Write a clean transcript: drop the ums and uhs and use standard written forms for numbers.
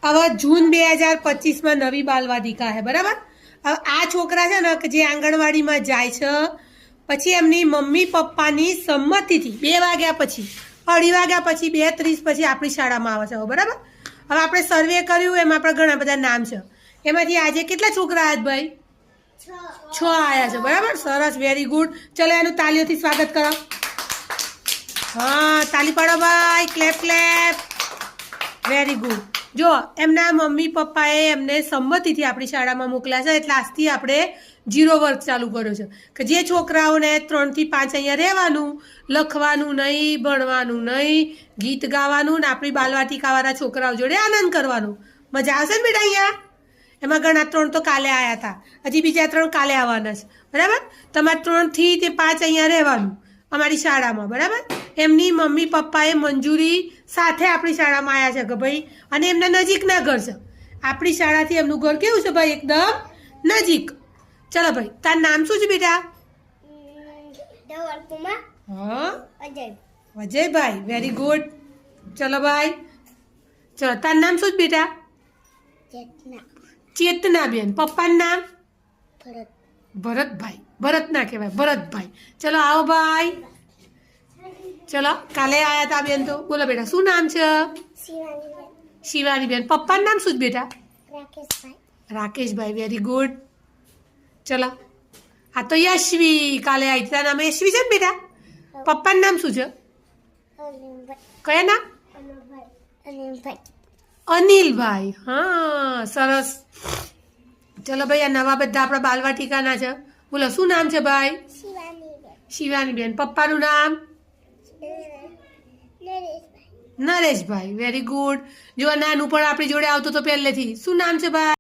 હવે જૂન 2025 નવી બાલવાટિકા છે બરાબર. હવે આ છોકરા છે ને કે જે આંગણવાડીમાં જાય છે પછી એમની મમ્મી પપ્પાની સંમતિથી 2 વાગ્યા પછી 2:30 વાગ્યા પછી 2:30 પછી આપણી શાળામાં આવે છે બરાબર. હવે આપણે સર્વે કર્યું એમાં આપણે ઘણા બધા નામ છે. એમાંથી આજે કેટલા છોકરા આવ્યા ભાઈ? 6 આવ્યા છે બરાબર. સરસ, વેરી ગુડ. ચલો એનું તાલીઓથી સ્વાગત કરો. હા, તાલી પાડો ભાઈ, ક્લેપ ક્લેપ. Very good. જો એમના મમ્મી પપ્પાએ એમને સંમતિથી આપણી શાળામાં મોકલ્યા છે એટલે આજથી આપણે 0 વર્ગ ચાલુ કર્યો છે કે જે છોકરાઓને 3 થી 5 અહીંયા રહેવાનું, લખવાનું નહીં, ભણવાનું નહીં, ગીત ગાવાનું ને આપણી બાલવાટિકાવાળા છોકરાઓ જોડે આનંદ કરવાનો. મજા આવશે ને બેટા અહીંયા? એમાં ઘણા 3 તો કાલે આવ્યા હતા, હજી બીજા 3 કાલે આવવાના છે બરાબર. તમારે 3 થી 5 અહીંયા રહેવાનું અમારી શાળામાં બરાબર. એમની મમ્મી પપ્પાએ મંજૂરી સાથે આપણી શાળામાં આવ્યા છે કે ભાઈ, અને એમના નજીકના ઘર છે. આપણી શાળાથી એમનું ઘર કેવું છે ભાઈ? એકદમ નજીક. ચલો ભાઈ, તારું નામ શું છે બેટા? હા, અજયભાઈ. Very good. ચલો ભાઈ, ચલો તારું નામ શું છે બેટા? ચેતનાબેન. પપ્પાનું નામ? ભરતભાઈ. ભરત ના કહેવાય, ભરતભાઈ. ચલો આવો ભાઈ. ચલો, કાલે આયા હતા બેન તો. બોલો બેટા, શું નામ છે? શિવાનીબેન. પપ્પાનું નામ શું છે બેટા? રાકેશભાઈ. Very good. ચલો, આ તો યશવી કાલે આવી હતી. તારું નામ યશવી છે ને બેટા? પપ્પાનું નામ શું છે? કયા નામ? અનિલભાઈ. હા, સરસ. ચલો ભાઈ, આ નવા બધા આપણા બાલવાટિકાના છે. બોલો શું નામ છે ભાઈ? શિવાનીબેન. પપ્પાનું નામ? નરેશભાઈ. Very good. જો નાનું પણ આપણી જોડે આવતું તો પહેલેથી. શું નામ છે ભાઈ?